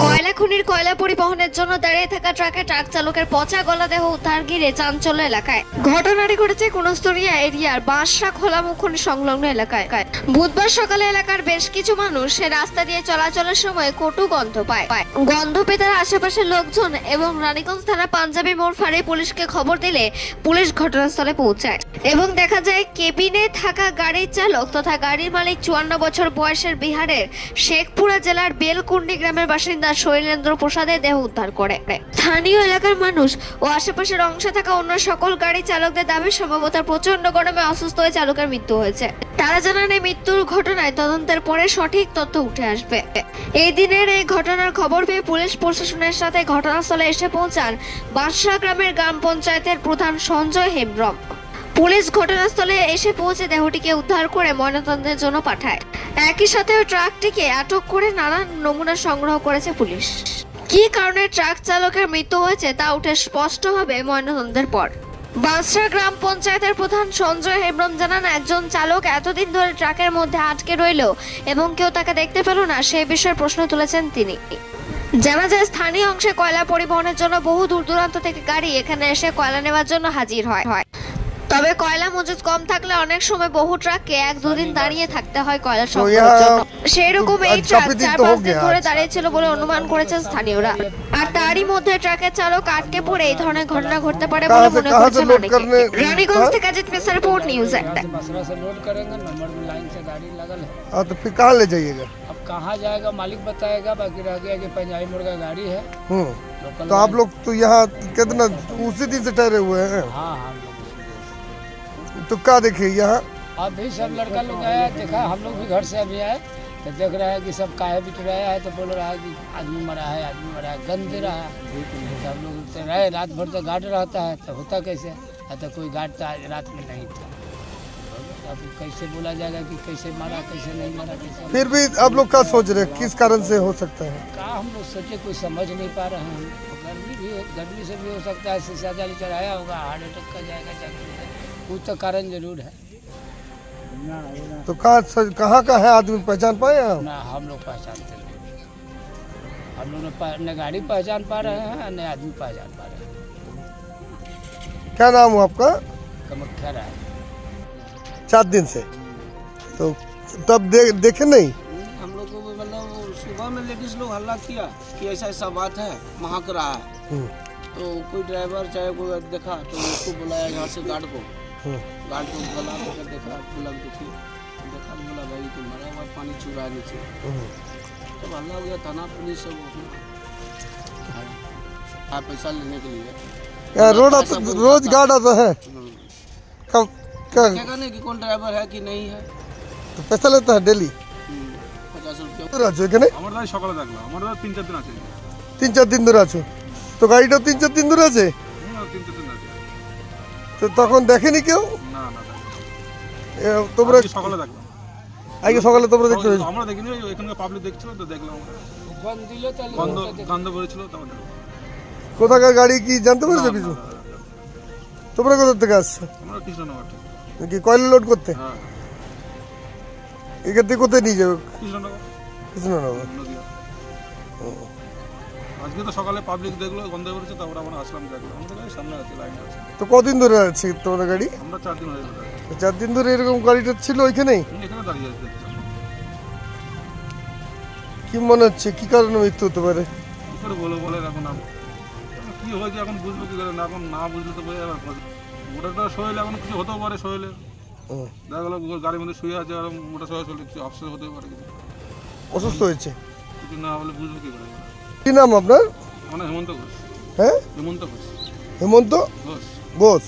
কয়লা খনির কয়লা পরিবহনের জন্য দাঁড়িয়ে থাকা ট্রাকে ট্রাক চালকের পচা গলা দেহ উদ্ধার ঘিরে চাঞ্চল্য এলাকায়। ঘটনাটি ঘটেছে কুনস্তরিয়া এরিয়ার বাঁশরা খোলামুখ খনি সংলগ্ন এলাকায়। বুধবার সকালে এলাকার বেশ কিছু মানুষ সে রাস্তা দিয়ে চলাচলের সময় কটু গন্ধ পায়। গন্ধ পেয়ে তারা আশেপাশের লোকজন এবং রানীগঞ্জ থানা পাঞ্জাবি মোড় ফাঁড়ি পুলিশকে খবর দিলে পুলিশ ঘটনাস্থলে পৌঁছায় এবং দেখা যায় কেবিনে থাকা গাড়ির চালক তথা গাড়ির মালিক 54 বছর বয়সের বিহারের শেখপুরা জেলার বেলকুন্ডি গ্রামের বাসিন্দা শৈলেন্দ্র প্রসাদের দেহ উদ্ধার করে। স্থানীয় এলাকার মানুষ ও আশেপাশের অংশে থাকা অন্য সকল গাড়ি চালকদের দাবি সম্ভবত প্রচন্ড গরমে অসুস্থ হয়ে চালকের মৃত্যু হয়েছে। তারা জানান এই মৃত্যুর ঘটনায় তদন্তের পরে সঠিক তথ্য উঠে আসবে। এই দিনের এই ঘটনার খবর পেয়ে পুলিশ প্রশাসনের সাথে ঘটনাস্থলে এসে পৌঁছান বাঁশরা গ্রামের গ্রাম পঞ্চায়েতের প্রধান সঞ্জয় হেমব্রম। পুলিশ ঘটনাস্থলে এসে পৌঁছে দেহটিকে উদ্ধার করে ময়নাতদন্তের জন্য পাঠায়। একই সাথে ট্রাকটিকে আটক করে নানান নমুনা সংগ্রহ করেছে পুলিশ। কি কারণে ট্রাক চালকের মৃত্যু হয়েছে তা উঠে স্পষ্ট হবে ময়নাতদন্তের পর। বাঁশরা গ্রাম পঞ্চায়েতের প্রধান সঞ্জয় হেমব্রম জানান, একজন চালক এতদিন ধরে ট্রাকের মধ্যে আটকে রইল এবং কেউ তাকে দেখতে পেল না, সেই বিষয়ে প্রশ্ন তুলেছেন তিনি। জানা যায় স্থানীয় অংশে কয়লা পরিবহনের জন্য বহু দূর দূরান্ত থেকে গাড়ি এখানে এসে কয়লা নেওয়ার জন্য হাজির হয়। তবে কয়লা মজুদ কম থাকলে অনেক সময় বহু ট্রাককে 1-2 দিন দাঁড়িয়ে থাকতে হয় কয়লা সংগ্রহের জন্য। সেই রকম এই ট্রাক 4-5 দিন ধরে দাঁড়িয়ে ছিল বলে অনুমান করেছেন স্থানীয়রা। আর তারই মধ্যে ট্রাকের চালক আটকে পড়ে এই ধরনের ঘটনা ঘটতে পারে বলে মনে করছেন অনেকে। রানীগঞ্জ থেকে अजित मिश्रा रिपोर्ट न्यूज़ 18। बसरा से लोड करेंगे, नंबर लाइन से गाड़ी लगल है। तो फिर कहाँ ले जाइएगा? अब कहाँ जाएगा मालिक बताएगा, बाकी रह गया कि पंजाबी मोड़ का गाड़ी है। तो आप लोग तो यहाँ कितना उसी दिन से ठहरे हुए हैं? हाँ, तो क्या देखे यहाँ? अभी सब लड़का लोग आया, देखा, हम लोग भी घर से अभी आए तो देख रहा है कि सब काहे बिटराया है, तो बोल रहा है कि आदमी मरा है, गंद दे रहा है। सब लोग रहे रात भर तो गार्ड रहता है, तो होता कैसे? तो कोई गार्ड तो आज रात में नहीं था। अब कैसे बोला जाएगा कि कैसे मारा, कैसे नहीं मारा, कैसे? फिर भी आप लोग क्या सोच रहे हैं, किस कारण से हो सकता है? क्या हम लोग सोचे, कोई समझ नहीं पा रहे हैं। गर्मी से भी हो सकता है, शीशा जाली चढ़ाया होगा, हार्ट अटैक का जाएगा, कुछ तो कारण जरूर है। तो कहाँ का है आदमी, पहचान पाए आप? ना हम लोग पहचानते नहीं, हम लोग न गाड़ी पहचान पा रहे हैं न आदमी पहचान पा रहे हैं। क्या नाम हो आपका? कमख्या राय। 4 दिन से तो तब देखे नहीं? हम लोग को मतलब सुबह में लेडीज लोग हल्ला किया कि ऐसा ऐसा बात है, महक रहा है। तो कोई ड्राइवर चाहे कोई देखा तो उसको बुलाया यहाँ से गार्ड को बुला कर देखा, देखा बोला भाई तो मरा हुआ, पानी चू रहा है नीचे। तो हल्ला हो गया, थाना पुलिस सब पैसा लेने के लिए रोज गार्ड आता है। कब क्या नहीं कि कौन ड्राइवर है कि नहीं है, तो पैसा लेता है डेली 50 रुपया। সকালে দেখলাম, আমরা 3-4 দিন আছে। 3-4 দিন ধরে আছো তো? গাড়িটা 3-4 দিন ধরে আছে? 3-4 দিন আছে। তো তখন দেখেনি কেউ? না, তোমরা সকালে দেখলাম। আগে সকালে তোমরা দেখতে পেয়েছো? আমরা দেখিনি, এখানকার পাবলিক দেখছিল তো দেখলাম। গন্ধ বেরোচ্ছিল তখন। কোথাকার গাড়ি কি জানতে পেরেছো কিছু? তোমরা কোথা থেকে আসছো? আমরা কৃষ্ণনগর থেকে। কি কয়লা লোড করতে? হ্যাঁ। এখান থেকে কোথায় নিয়ে যাবে? কৃষ্ণনগর। আজকে তো সকালে পাবলিক দেখলো, গন্ধ বেরোচ্ছে, তারপর আমরা আসলাম, দেখলাম আমাদের সামনে আছে, লাইন আছে। তো কদিন ধরে আছে তোমাদের গাড়ি? আমরা 4 দিন হয়ে গেল। 4 দিন ধরে এরকম গাড়িটা ছিল ওইখানেই? এখানে দাঁড়িয়ে আছে। কি মনে হচ্ছে কি কারণে মৃত্যু হতে পারে? কি করে বলে এখন কি হয়েছে এখন বুঝবো কি করে? এখন না বুঝলে তো বোঝা যাবে। মোটরটা শরীরে এখন কিছু হতেও পারে, শরীরে দেখা গেলো গাড়ির মধ্যে শুয়ে আছে, আর মোটর শরীরে চলে কিছু অপশন হতে পারে, কিছু অসুস্থ হয়েছে, কিছু না হলে বুঝবো কি করে? কি নাম আপনার? মানে হেমন্ত ঘোষ। হ্যাঁ, হেমন্ত ঘোষ। হেমন্ত ঘোষ।